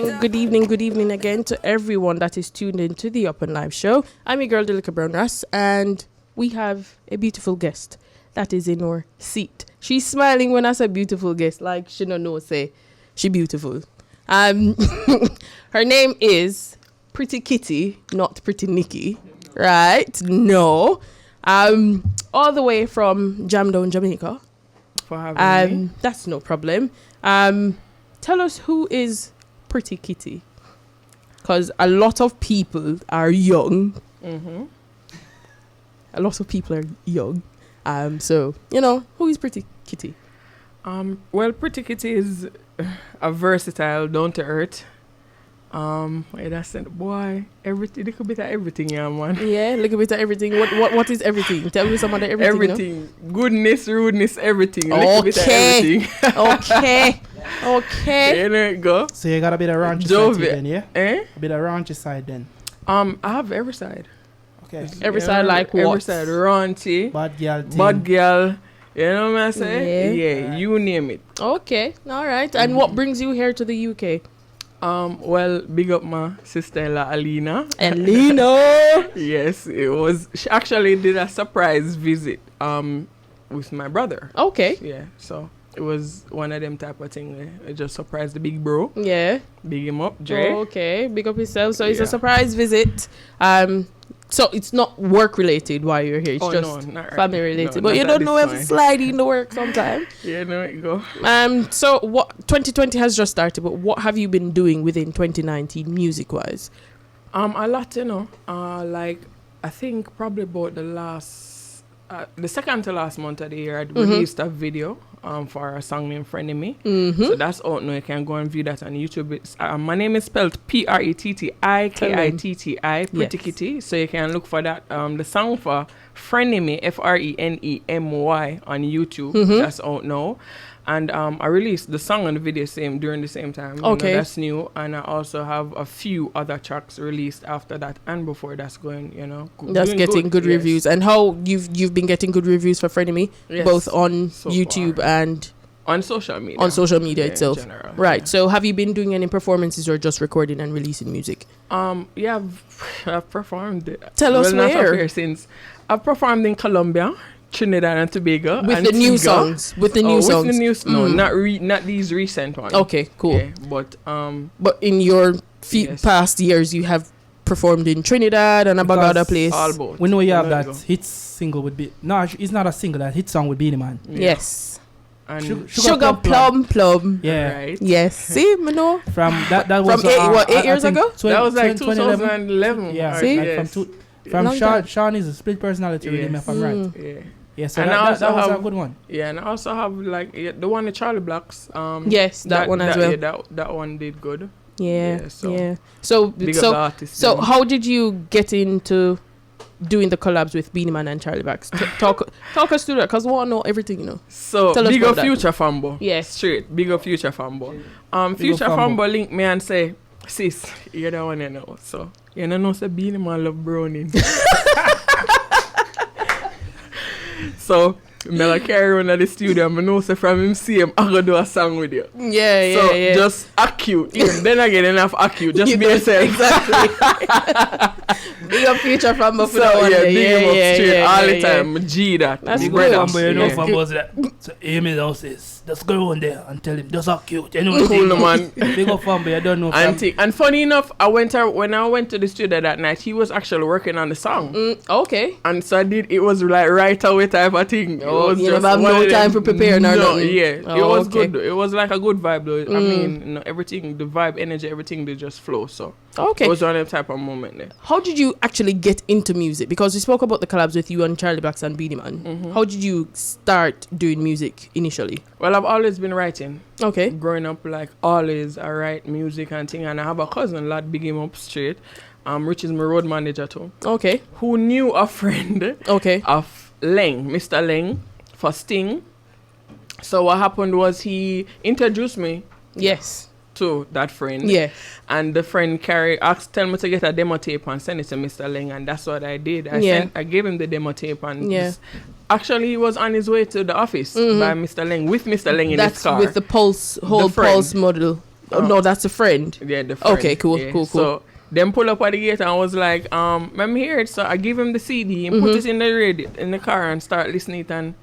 good evening again to everyone that is tuned in to the Upnlive show. I'm your girl, Delica Brown Russ, and we have a beautiful guest that is in our seat. She's smiling when I say beautiful guest, like she don't know, say she beautiful. Her name is Pretti Kitti, not Pretti Nikki, right? No. All the way from Jamdown, Jamaica. For having me. That's no problem. Tell us, who is Pretti Kitti? Because a lot of people are young. Mm-hmm. A lot of people are young. So, who is Pretti Kitti? Well, Pretti Kitti is a versatile, down-to-earth. That's it, boy. Everything, little bit of everything, yeah, man. Yeah, little bit of everything. What is everything? Tell me some of the everything. Everything. Goodness, rudeness, everything. Little bit of everything. Okay. There you go. So you got a bit of raunchy side then, yeah? A bit of raunchy side then. I have every side. Okay. Every side like what? Every side raunchy. Bad girl thing. Bad girl. You know what I say? Yeah, Right. you name it. Okay, all right. And what brings you here to the UK? Well, big up my sister-in-law Alina. And Lino. Yes, it was. She actually did a surprise visit with my brother. Okay. Yeah, so it was one of them type of thing. I just surprised the big bro. Yeah. Big him up, Dre. Okay, big up yourself. So it's a surprise visit. So it's not work related while you're here. It's just family related. But you don't know if it's sliding in the work sometime. Yeah, no, it go. So what 2020 has just started, but what have you been doing within 2019 music wise? A lot, like I think probably about the second to last month of the year, I released a video for a song named Frenemy. So that's out now. You can go and view that on YouTube. It's, my name is spelled Pretti Pretti Kitti. So you can look for that. The song for Frenemy, Frenemy on YouTube. That's out now. And I released the song and the video during the same time. Okay. That's new. And I also have a few other tracks released after that and before that's going, that's getting good reviews. And how you've been getting good reviews for Frenemy, both on YouTube and on social media. On social media itself. In general, right. Yeah. So have you been doing any performances or just recording and releasing music? Yeah, I've performed. Tell us where. Since I've performed in Colombia, Trinidad and Tobago. With the new songs. No, not these recent ones. Okay, cool. Yeah, but in your past years, you have performed in Trinidad and about other place. All both. We know you have that hit single with B. No, it's not a single. That hit song with Beenie Man. Yeah. Yes. And Sugar Plum. Yeah. Right. Yes. See, me know. From that was from 8 years ago. That was like 2011. Yeah. See? Like from Sean is a split personality with him, if I'm right. Yeah. Yeah, so that was a good one. Yeah, and I also have the one with Charlie Blacks. Yes, that one as well. Yeah, that one did good. Yeah. So So how did you get into doing the collabs with Beenie Man and Charlie Blacks? Talk us through that, because we want to know everything, So big up Future Fambo. Yes. Straight. Big up Future Fambo. Future Fambo link me and say, sis, you don't want to know. So you know say Beenie Man love browning. So, I carry on at the studio and I know say from him see him, I'm going to do a song with you. Yeah. Just acute. Then again, enough acute. Just be yourself. Exactly. Big up Future from before that one. Big him up straight all the time. G that. That's big good. That. So Amy down says, just go on there and tell him, just act cute. Anyway, cool, man. Big up Fambo, I don't know. And funny enough, when I went to the studio that night, he was actually working on the song. Okay. And so it was like right away type of thing. You never have no time for preparing or nothing. Yeah. It was good. It was like a good vibe though. I mean, everything, the vibe, energy, everything, they just flow. So it was one of type of moment there. How did you actually get into music? Because we spoke about the collabs with you and Charlie Blacks and Beenie Man. How did you start doing music initially? Well, I've always been writing. Okay. Growing up, like always, I write music and thing. And I have a cousin, lad, big him up straight. Rich is my road manager too. Okay. Who knew a friend of Leng, Mr. Leng, for Sting. So what happened was he introduced me to that friend. Yeah. And the friend tell me to get a demo tape and send it to Mr. Leng, and that's what I did. I gave him the demo tape, and actually he was on his way to the office by Mr. Leng with Mr. Leng in his car. That's with the Pulse model. no, that's a friend. Yeah, the friend. Okay, cool. So them pull up at the gate and I was like, I'm here. So I give him the CD and put it in the radio in the car and start listening it. And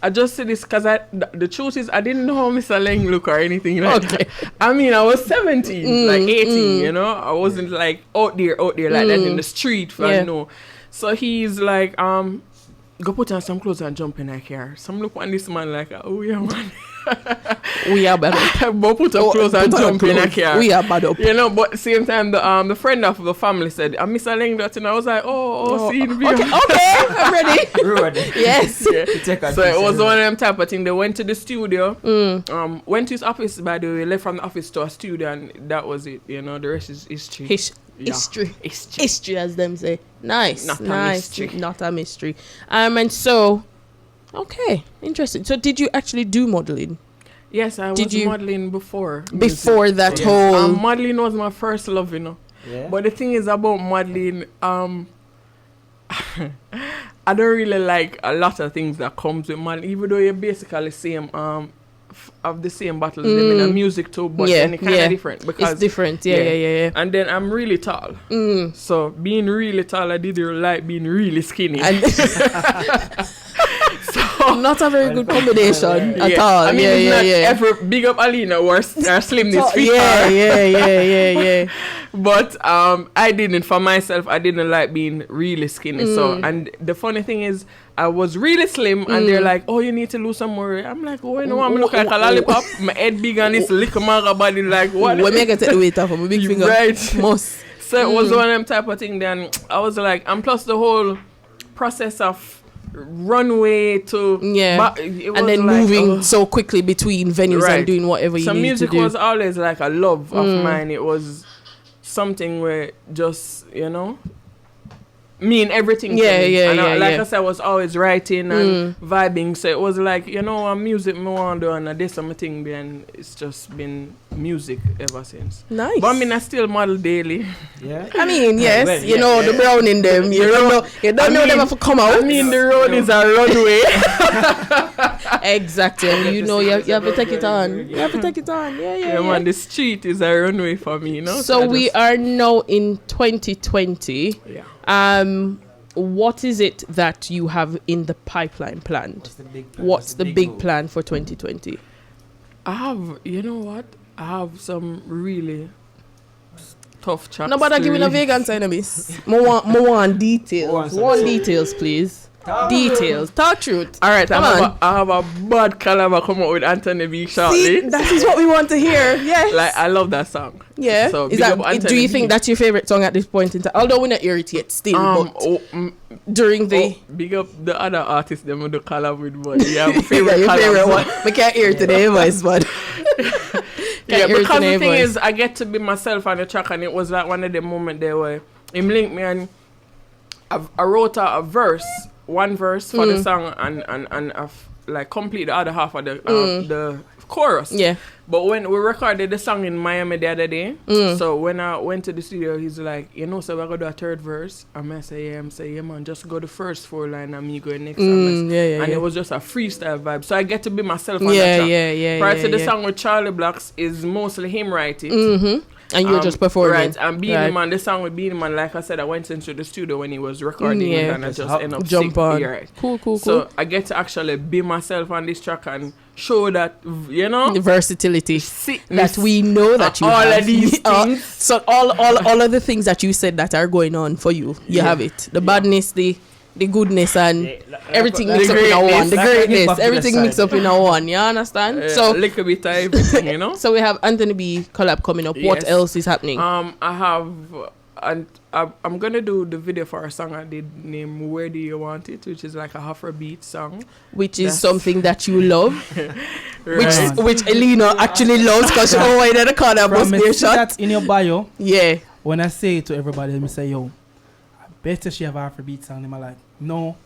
I just said this because the truth is I didn't know how Mr. Leng look or anything like that. I mean, I was 17, like 18, you know. I wasn't like out there like that in the street. I know. So he's like, go put on some clothes and jump in a car. Some look on this man like, oh yeah, man. We are bad up. But put up clothes and jump in a car. We are bad up. You know, but at the same time, the friend of the family said, Mr. Leng that, and I was like, see the video. Okay, I'm ready. We're ready. Yes. So it was one of them type of thing. They went to the studio, went to his office, by the way, left from the office to a studio, and that was it. You know, the rest is history. History, as them say. Nice. Not a mystery. Not a mystery. And so, okay, interesting. So did you actually do modeling? Yes, I was modeling before. Before that whole... modeling was my first love, you know. Yeah. But the thing is about modeling, I don't really like a lot of things that comes with modeling, even though you're basically same, of the same battles in the music too, but then it's kind of different. Because it's different, yeah. And then I'm really tall. So being really tall, I didn't like being really skinny. Not a very good combination at all. I mean, it's not ever big up Alina or slim this fit. Yeah. But I didn't, for myself, I didn't like being really skinny. So, and the funny thing is, I was really slim, and they're like, "Oh, you need to lose some more." I'm like, "Oh, you know, I'm looking like a lollipop. My head big and this little manga body, like what?" When I get the weight off of my big finger, right? Most. So it was one of them type of thing. Then I was like, and plus the whole process of runway to and then like, moving so quickly between venues and doing whatever you need to do. So music was always like a love of mine. It was something where just, you know, mean everything to me. And I said, I was always writing and vibing. So it was like, you know, music me want to do, and this something, then it's just been music ever since. Nice. But I mean, I still model daily. Yeah. I mean, yes, you know, the brown in them. You don't know them have to come out. I mean, the road is a runway. Exactly. And you know, you have to take it on. You have to take it on. Yeah. Man, the street is a runway for me, you know. So we are now in 2020. Yeah. What is it that you have in the pipeline planned? What's the big plan for 2020? I have, you know what? I have some really tough tracks. No, but I give me a vegan sign, miss. More want details. More details, please. Details. Talk truth. All right, I have a bad collab come out with Anthony B shortly. See, that is what we want to hear. Yes. Like, I love that song. Yeah. So is that, do you think that's your favorite song at this point in time? Although we're not hear it yet still, but during the... big up the other artists them with the collab with, but yeah, my favorite your favorite one. We can't hear it today, voice, but... yeah, because the thing is, I get to be myself on the track, and it was like one of the moments there where him linked me, and I wrote a verse, one verse for the song, and I've like complete the other half of the chorus. Yeah. But when we recorded the song in Miami the other day, so when I went to the studio, he's like, you know, so we're gonna do a third verse. And I say, yeah, man, just go the first 4 line and me go next. And it was just a freestyle vibe. So I get to be myself on that track. Prior to the song with Charlie Blacks is mostly him writing. And you're just performing. Right, and Beanie Man, the song with Beanie Man, like I said, I went into the studio when he was recording it, and I just end up jump on. Right. Cool. So I get to actually be myself on this track and show that, you know, the versatility that we know that you all have. Of these things. So all of the things that you said that are going on for you, you have it. The badness, the goodness, and everything mixed up in a one. The greatness, everything mixed up in a one. You understand? So a little bit of everything, you know. So we have Anthony B collab coming up. What else is happening? I have, and I'm gonna do the video for a song I did named "Where Do You Want It," which is like a Afrobeat song, which is something that you love, right. which Elena actually loves because she always in the corner must be a shot. That's in your bio. Yeah. When I say it to everybody, let me say, yo, I bet she have an Afrobeat song. They're like, no,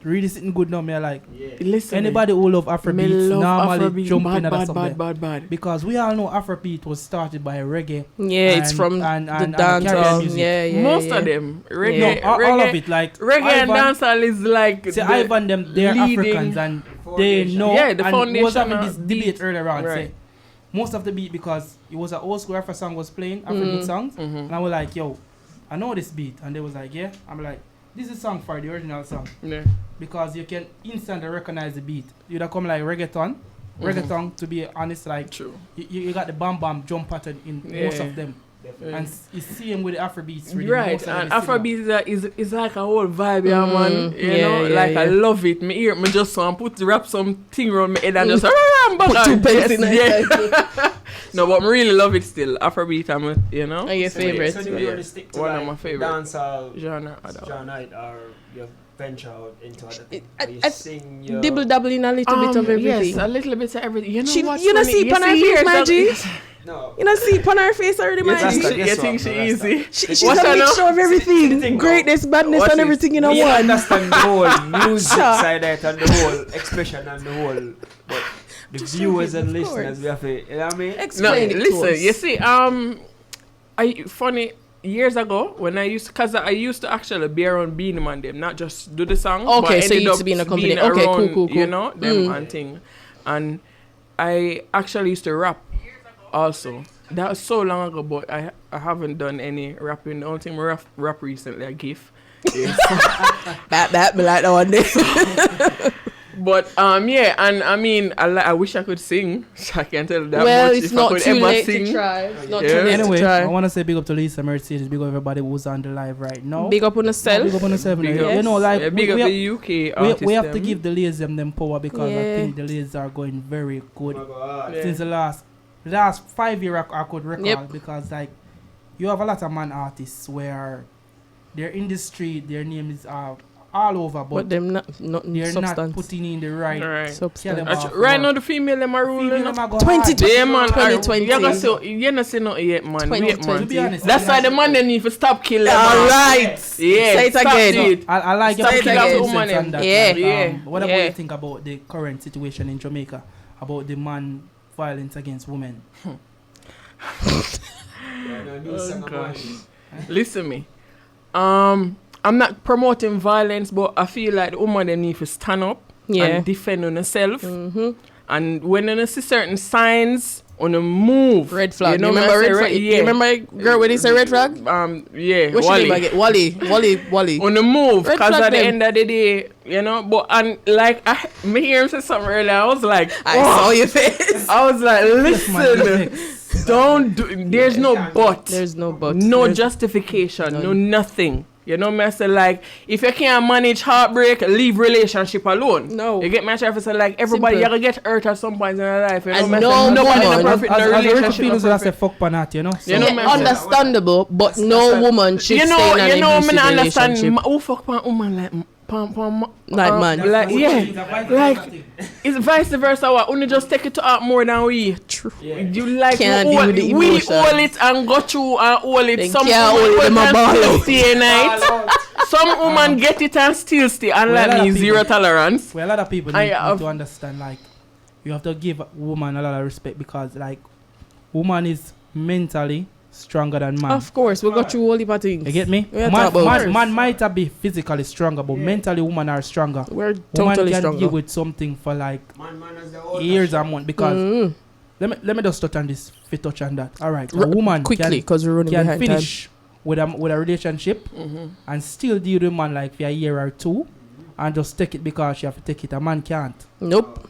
really sitting good now. Me like, listen, anybody who love Afrobeats normally jump in at something. Bad. Because we all know Afrobeat was started by reggae. Yeah, it's from the dancehall. Yeah. Most of them reggae. No, all of it, like reggae and dancehall is like. See, Ivan them, they're Africans and they know. Yeah, the and foundation. was having this debate earlier on. Right. Say, most of the beat because it was an old school Afro song was playing, Afrobeat songs. And I was like, yo, I know this beat. And they was like, yeah. I'm like, this is a song for the original song. Yeah. Because you can instantly recognize the beat. You'd have come like reggaeton. Reggaeton, to be honest, like, True. You got the bam bam jump pattern in most of them. Definitely. And it's same with the Afrobeats. Really. Right, and Afrobeat is like a whole vibe, yeah, man. You know, like I love it. Me hear me just want put wrap something around my head and just put 2 pence in it. No, but me really love it still. Afrobeat, you know. Are your favorite? So do you want to stick to one like of my favorite dancehall genre, or you venture out into other things? I sing your... Dibble dabble in a little bit of everything. Yes, a little bit of everything. You know She, what's you know, funny? see on her face, Margie. No. You know, see on her face already, Margie. You think she easy? She's What's a her mixture of everything. thing, Greatness, badness, What's and it? everything in a We one. understand the whole music Sure. side of it and the whole expression and the whole, but the viewers and of listeners, course. we have to, you know what I mean? No, Explain it to listen. us. You see, funny. Years ago, when I used to actually be around Beanie Man them, not just do the song. Okay, but so you ended used up to be in a company. being Okay, around, cool. You know, them and thing. And I actually used to rap also. That was so long ago, but I haven't done any rapping. The only thing I rap recently, I GIF. Yeah. That me like that one day. But yeah, and I mean, I wish I could sing. So I can tell that Well, much it's if I not could too ever late sing. to try. It's not Yeah. too late Anyway, to I try. want to say big up to Lisa Mercedes, big up everybody who's on the live right now. Big up on yourself. Big up on yourself. Big now. up. You know, like, Yeah, big up the UK artists. we have to them. give the ladies them power because I Yeah. think the ladies are going very good. Oh my God. Yeah. Since the last 5 years I could recall, Yep. because like you have a lot of man artists where their industry, their name is all over, But but them not they're not substance. putting in the right. Right. Substance. Off Right work. now, the female them are ruling. Female them a go 2020. hard. Yeah, man. 2020. You not say nothing yet, man. Wait, 2020. man. To be honest, That's why the man they need to stop killing them. All man. right. Yeah. Say it stop again. it. I like Stop your it opinion again. on Woman, that. yeah. Like, Yeah. what about Yeah. you think about the current situation in Jamaica about the man violence against women? Yeah, no, new song of gosh. mine. Listen me. I'm not promoting violence, but I feel like the woman they need to stand up Yeah. and defend on herself. Mm-hmm. And when you see certain signs on a move, Red flag. You know, remember me I red say flag? yeah. You remember girl when they say red flag? Yeah. What's your name again? Wally. On the move, Red because flag at the them. end of the day, you know. But and like me hear him say something earlier, I was like, I "Oh." saw your face. I was like, Man, listen, don't do. There's no but. There's no but. No There's- justification, no none. nothing. You know me I say like if you can't manage heartbreak, leave relationship alone. No. You get me I try to say like everybody Simple. you gotta get hurt at some point in their life. You know And me I no say nobody woman- no perfect, as no a relationship. Filipino, No I say perfect. fuck panat, you know. So, You know, Yeah, man, understandable, but That's no like- woman should You stay know, in an you know, me abusive not understand relationship. who fuck one woman like man. Man. Like it's vice versa. What only just take it to heart more than we. True. Yeah. You like Can't we deal hold, with the we emotions. hold it and go through and hold it. They Some can't woman hold them can a ball still out. stay night. Some woman get it and still stay, and Well, a lot that of means zero people- tolerance. Well, a lot of people I need have- to understand, like, you have to give a woman a lot of respect because, like, woman is mentally stronger than man. Of course, we got through all the things. You get me? We are talking about- Man might have be physically stronger, but mentally women are stronger. We're Woman totally can stronger. deal with something for like Man as the old years fashioned. and months because Mm. let me just touch on this. If you touch on that, all right. A R- woman Quickly, because we're running can behind finish with a relationship and still deal with man like for a year or two and just take it because she have to take it. A man can't. time. Nope.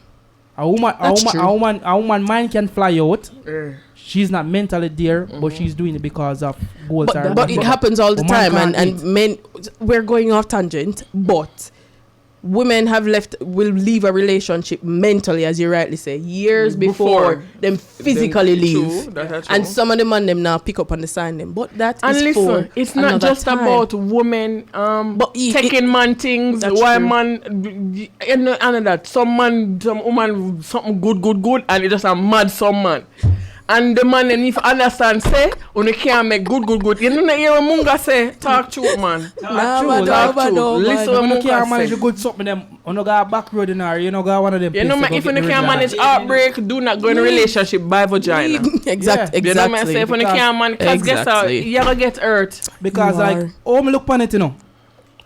A woman, That's true. a woman mind can fly out. Eh. She's not mentally there, but she's doing it because of goals. But it happens all the Woman time, and, can't and men. We're going off tangent, but women will leave a relationship mentally, as you rightly say, years before them physically leave. True, that's And true. some of the man them now pick up and sign them, but that And is listen, for it's not another just time. about women But taking man things. That's Why true. man and that some woman something good and it just a mad some man. And the man then if understand say when you can't make good. You know hear what Munga say, talk true man. Nah, true, but talk no, true. but Listen When you Munga can't say. manage a good something, them you know got a back road in her, you know got one of them. You know, places to if go you get the can't result. manage heartbreak, do not go in a relationship by vagina. exactly. You know what I say? If you Because- can't manage, because guess how, Exactly. you're gonna get hurt. Because You like, are. oh me look upon it, you know,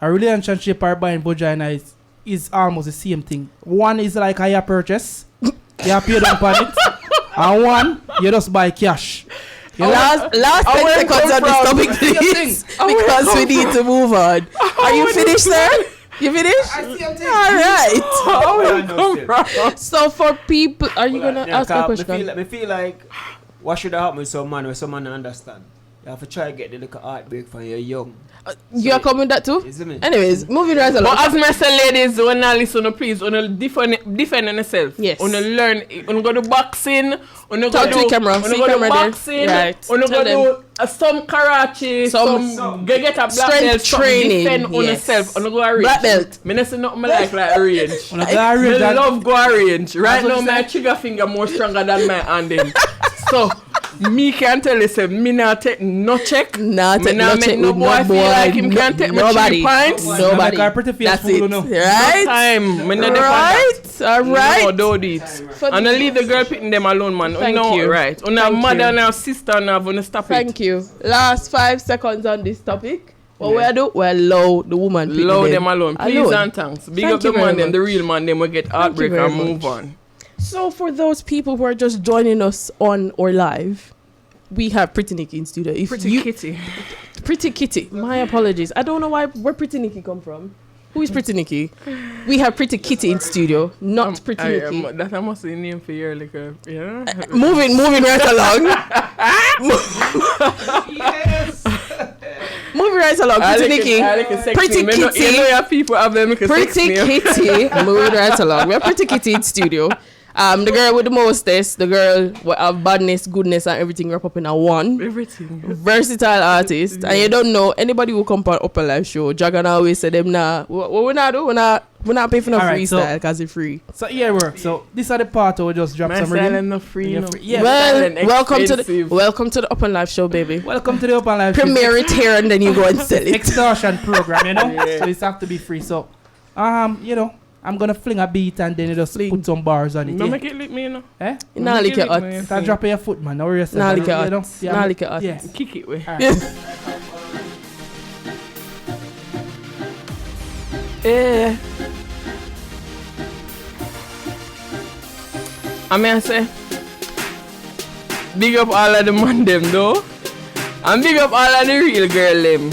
a relationship or buying vagina is almost the same thing. One is like a higher purchase, you have paid on upon it, And one, you just buy cash. You know? Last 10 seconds on this topic, please. Because we need to move on. Are you finished, sir? You finished? All right. So for people, are you going to ask a question? I feel like what should have happened with some man where someone understand? You have to try to get the little heartbreak when you're young. You are coming with that too? Isn't it? Anyways, moving right along. But as I say, ladies, when I listen, please, defend yourself. Yes. Learn. Go to boxing. Talk to the camera. Go See to camera boxing. there. Right. Go do some karate. Some get a black belt. Training. Defend on yourself. Go a range. Black belt. Me not say nothing like range. When I I love go a range. Right now, my trigger finger more stronger than my hand. So. Me can't tell you, say, me not take no check. Not take no check no with boy no feel boy. like him can't take Nobody. my 3 pints. Nobody. That's it. Right? No time. Me not Right? Alright. No, don't eat. And I leave the girl picking them alone, man. Thank you. Right. On our mother and our sister and I want to stop it. Thank you. Last 5 seconds on this topic. What we do? We allow the woman pick Allow them alone. Please Alone. and thanks. Big Thank up the you very man, them, the much. real man, them will get heartbreak very and move much. on. So for those people who are just joining us on or live, we have Pretti Nikki in studio. If Pretty you, kitty. Pretti Kitti. My apologies. I don't know where Pretti Nikki come from. Who is Pretti Nikki? We have Pretti Kitti in studio, not Pretti Nikki. That I must say name for your like yeah. Moving right along. Moving right along. Pretti Nikki. Pretti Kitti. You know your people have them Pretti Kitti. Moving right along. We have Pretti Kitti in studio. The girl with the mostest, the girl with have badness, goodness, and everything wrapped up in a one. Everything. Versatile artist. And you don't know anybody who come on Upnlive show. Dragon always say them nah. What we not do? We not pay for no Alright, freestyle because it's free. So here we work. So this are the part where we just drop My some rhythm. silent no free. Yeah, No. free. Yeah. Well, silent welcome to expensive. the Upnlive show, baby. Welcome to the Upnlive Premiere it here and then you go and sell it. extortion program, you know. Yeah. So it's have to be free. So, you know, I'm gonna fling a beat and then you just Fling. put some bars on it. No Yeah. make it lick me, you know. Eh? You nah lick your me. hot. Start dropping your foot, man. Now yourself. Nah lick your you know? hot. Nah lick your hot. Yeah. Kick it way. Alright. Yeah. I mean, I say, big up all of the man them though, and big up all of the real girl them.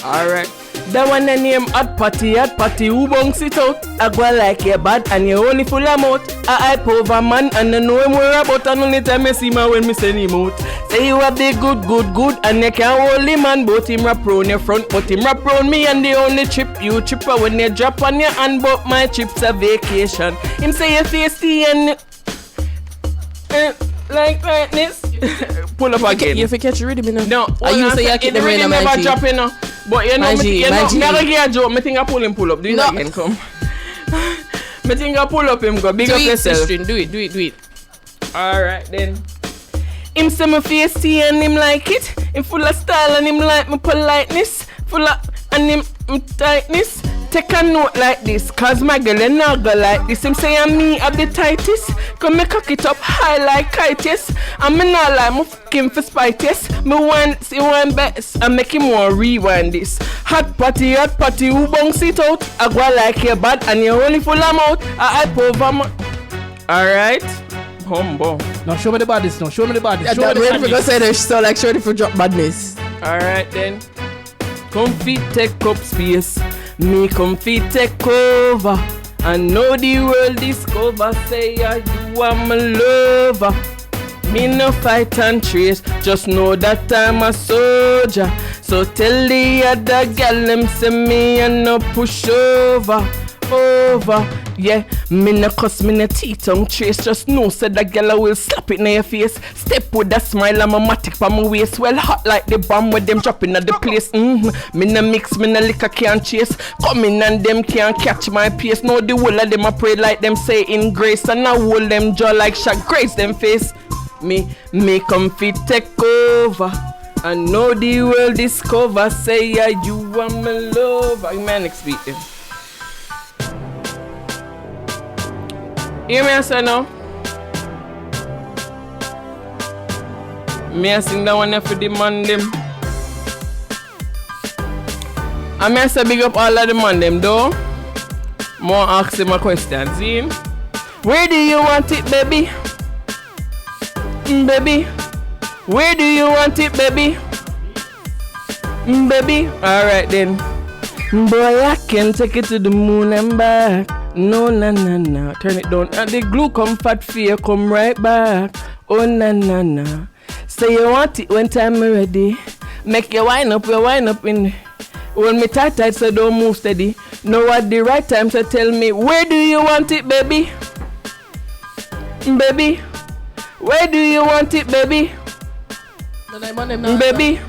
Alright. That one the name hot patty, who bunks it out. I go like you bad and you only full of mouth. I hype over man and I know him more about and only time I see man when me send him out. Say you have the good and you can't hold him man, but him wrap round your front, but him wrap round me and the only trip you tripper when you drop on your hand, but my trip's a vacation. Him say you tasty and like this. Pull up again. You forget you ready, me now. No, I used to yak it the rain on my never G. drop in, but you know, My G, me, you my know, G. never get a joke. Me think I pull him pull up. Do it No. again, come. Me think I pull up him go. Big Do up it, yourself. sister. Do it. Alright then. Him say my face tea and him like it. Him full of style and him like my politeness. Full of and him tightness. Take a note like this, cause my girl ain't not go like this. Him say I'm me at the tightest. Come me cock it up high like kites. And me not like my fucking for spitest. Me want see one best and make him more rewind this. Hot patty, who bunks it out. I go like you bad and you only full of mouth. I hype over my. Alright. Humbo. Now show me the bodies now. Show me the bodies. I'm Show me the ready for go bodies. say that so like ready for drop badness. Alright then. Comfy take up space. Me comfy take over. I know the world discover. Say you are my lover. Me no fight and trace. Just know that I'm a soldier. So tell the other gal them say me and no push over. Yeah, me no cuss, me no teeth tongue trace. Just know said that gal will slap it in your face. Step with that smile, I'm a matic for my waist. Well hot like the bomb with them dropping at the place. Me no mix, me no liquor can't chase. Come in and them can't catch my pace. No the whole of them I pray like them say in grace. And I hold them jaw like shot grace them face. Me comfy take over. I know the world discover. Say yeah, you are my lover. Man, next beat them. Hear me I say now? Me I sing that one there for the man them. And me I say big up all of the man them though. More ask him a question. See him? Where do you want it, baby? Baby, where do you want it, baby? Baby, alright then. Boy, I can take it to the moon and back. No, na na na. Turn it down. And the glue comfort fear come right back. Oh, na na na. Say you want it when time ready. Make you wind up in. Hold me tight so don't move steady. Know at the right time so tell me, where do you want it, baby? Baby, where do you want it, baby? Baby.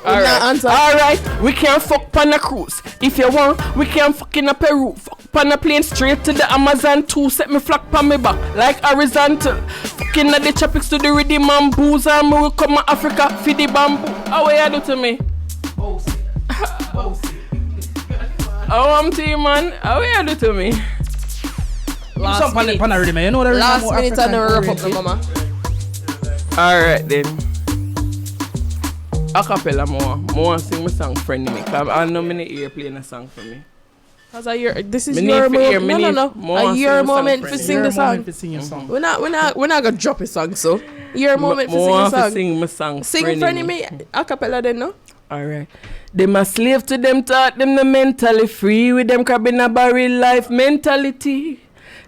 Alright, we can fuck on a cruise. If you want, we can fuck in a Peru. Fuck on a plane straight to the Amazon too. Set me flock on me back like horizontal. Fucking at the tropics to the rhythm and booze. And we will come to Africa for the bamboo. How will you do to me? Oh, I'm to you, man. How will you do to me? Last minute. You know Last minute and wrap up the mama. Alright then. Acapella more sing my song Frenemy. I know many ear playing a song for me. This is your moment. No. Your moment for sing the song. We're not gonna drop a song, so your moment for sing the song. Sing Frenemy acapella then, no? Alright. Them a slave to them, taught them the mentally free with them crabbing a barrel life mentality.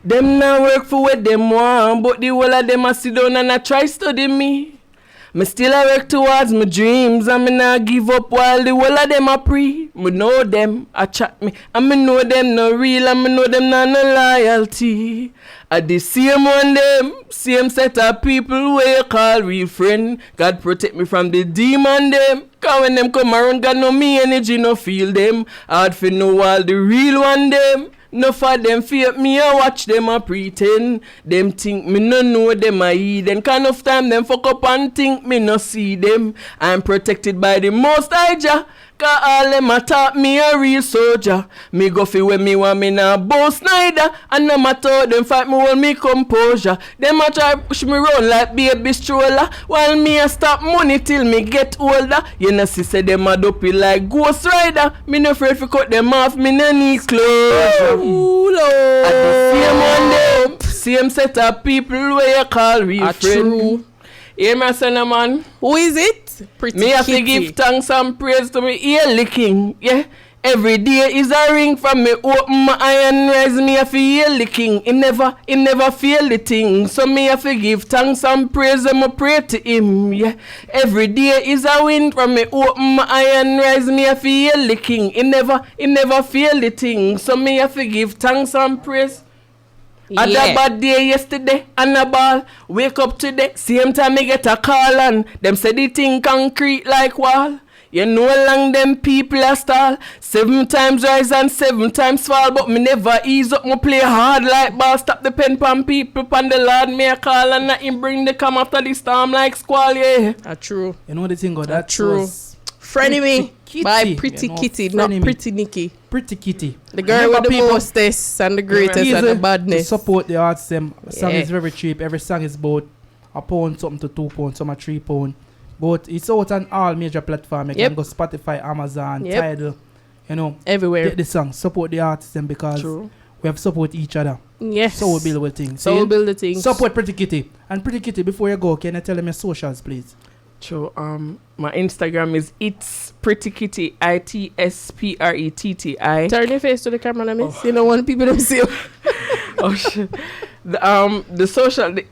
Them now work for what them want, but the whole of them a sit down and a try study me. Me still a work towards my dreams, and me not give up while the whole of them a pre. Me know them, a chat me, and me know them no real, and me know them not no loyalty. At the same one them, same set of people where you call real friend. God protect me from the demon them. Cause when them come around, God know me energy no feel them. Hard for know all the real one them. No for them fear me, I watch them a pretend. Them think me no know them a heathen. Kind of time them fuck up and think me no see them. I'm protected by the most high Jah. Cause all them a taught me a real soldier. Me go fi when me want me nah boast neither. And no matter how them fight me hold me composure. Them a try push me round like baby stroller. While me a stop money till me get older. You know see say them a dopey like Ghost Rider. Me no afraid fi cut them off, me no need closure. Ooh, Lord. At the same one them, same set of people where you call real friend. True. Hear me say no man. Who is it? Pretti Me have to Kitti. give thanks and praise to me ear licking. Yeah. Every day is a ring from me open my eye and rise. Me have to ear licking. Him never feel the thing. So me have to give thanks and praise and me pray to him. Yeah. Every day is a win from me open my eye and rise. Me have to ear licking. Him never feel the thing. So me have to give thanks and praise. I had a bad day yesterday and a ball. Wake up today, same time me get a call and them say the thing concrete like wall. You know long them people a stall. 7 times rise and 7 times fall, but me never ease up. Me play hard like ball. Stop the pen pan people pan the Lord me a call and nothing bring the come after the storm like squall. Yeah. True. You know the thing got that True. Frenemy by Pretti Kitti, not Pretty Nikki. Pretti Kitti. The girl with the mostest and the greatest and the To badness. support the arts them. Song is very cheap. Every song is about £1 something to £2, some are £3. But it's out on all major platforms. You can go Spotify, Amazon, Tidal, you know. Everywhere. Get the song. Support the artists them because we have support each other. Yes. So we build with things. So we build the things. Support Pretti Kitti. And Pretti Kitti, before you go, can you tell them your socials, please? So my Instagram is it's Pretti Kitti, ITSPRETTI. Turn your face to the camera, miss. You don't want people to see you. Oh shit. The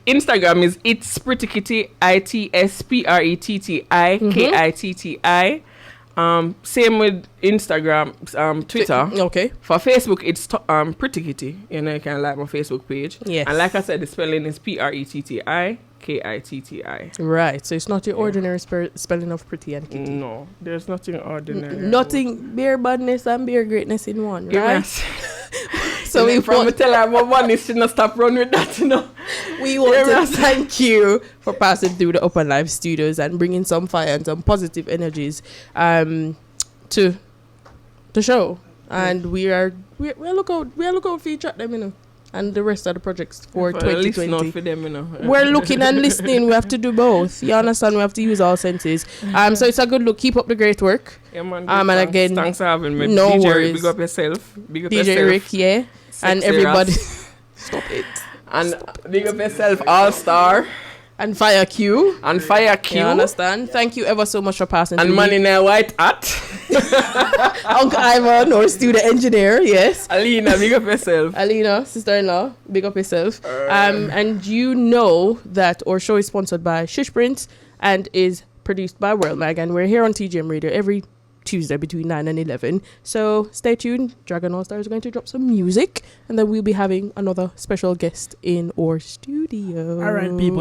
Instagram is it's Pretti Kitti, ITSPRETTI, KITTI. Same with Instagram, Twitter. Okay. For Facebook, it's Pretti Kitti. You know, you can like my Facebook page. Yes. And like I said, the spelling is PRETTI. KITTI. Right, so it's not your ordinary spelling of Pretty and Kitty. No, there's nothing ordinary. Nothing bare badness and bare greatness in one, right? So we want to tell her my money should not stop running with that, you know. We want to thank you for passing through the Upnlive studios and bringing some fire and some positive energies to the show. And we are look out for each of them, you know. And the rest of the projects for 2020. For them, you know. We're looking and listening. We have to do both. You understand? We have to use all senses. So it's a good look. Keep up the great work. Yeah, man. And again, thanks for having me. No DJ worries. Big up yourself. Big up DJ yourself. Rick, yeah. Sexy And everybody. Ras. Stop it. And big up yourself, All Star. And Fire Q. And Fire Q. You understand? Thank you ever so much for passing. And man in a white hat. Uncle Ivan, or studio engineer, yes. Alina, big up yourself. Alina, sister-in-law, big up yourself. And you know that our show is sponsored by Shush Prince and is produced by World Mag, and we're here on TGM Radio every Tuesday between 9 and 11. So stay tuned. Dragon All Stars is going to drop some music, and then we'll be having another special guest in our studio. All right, people.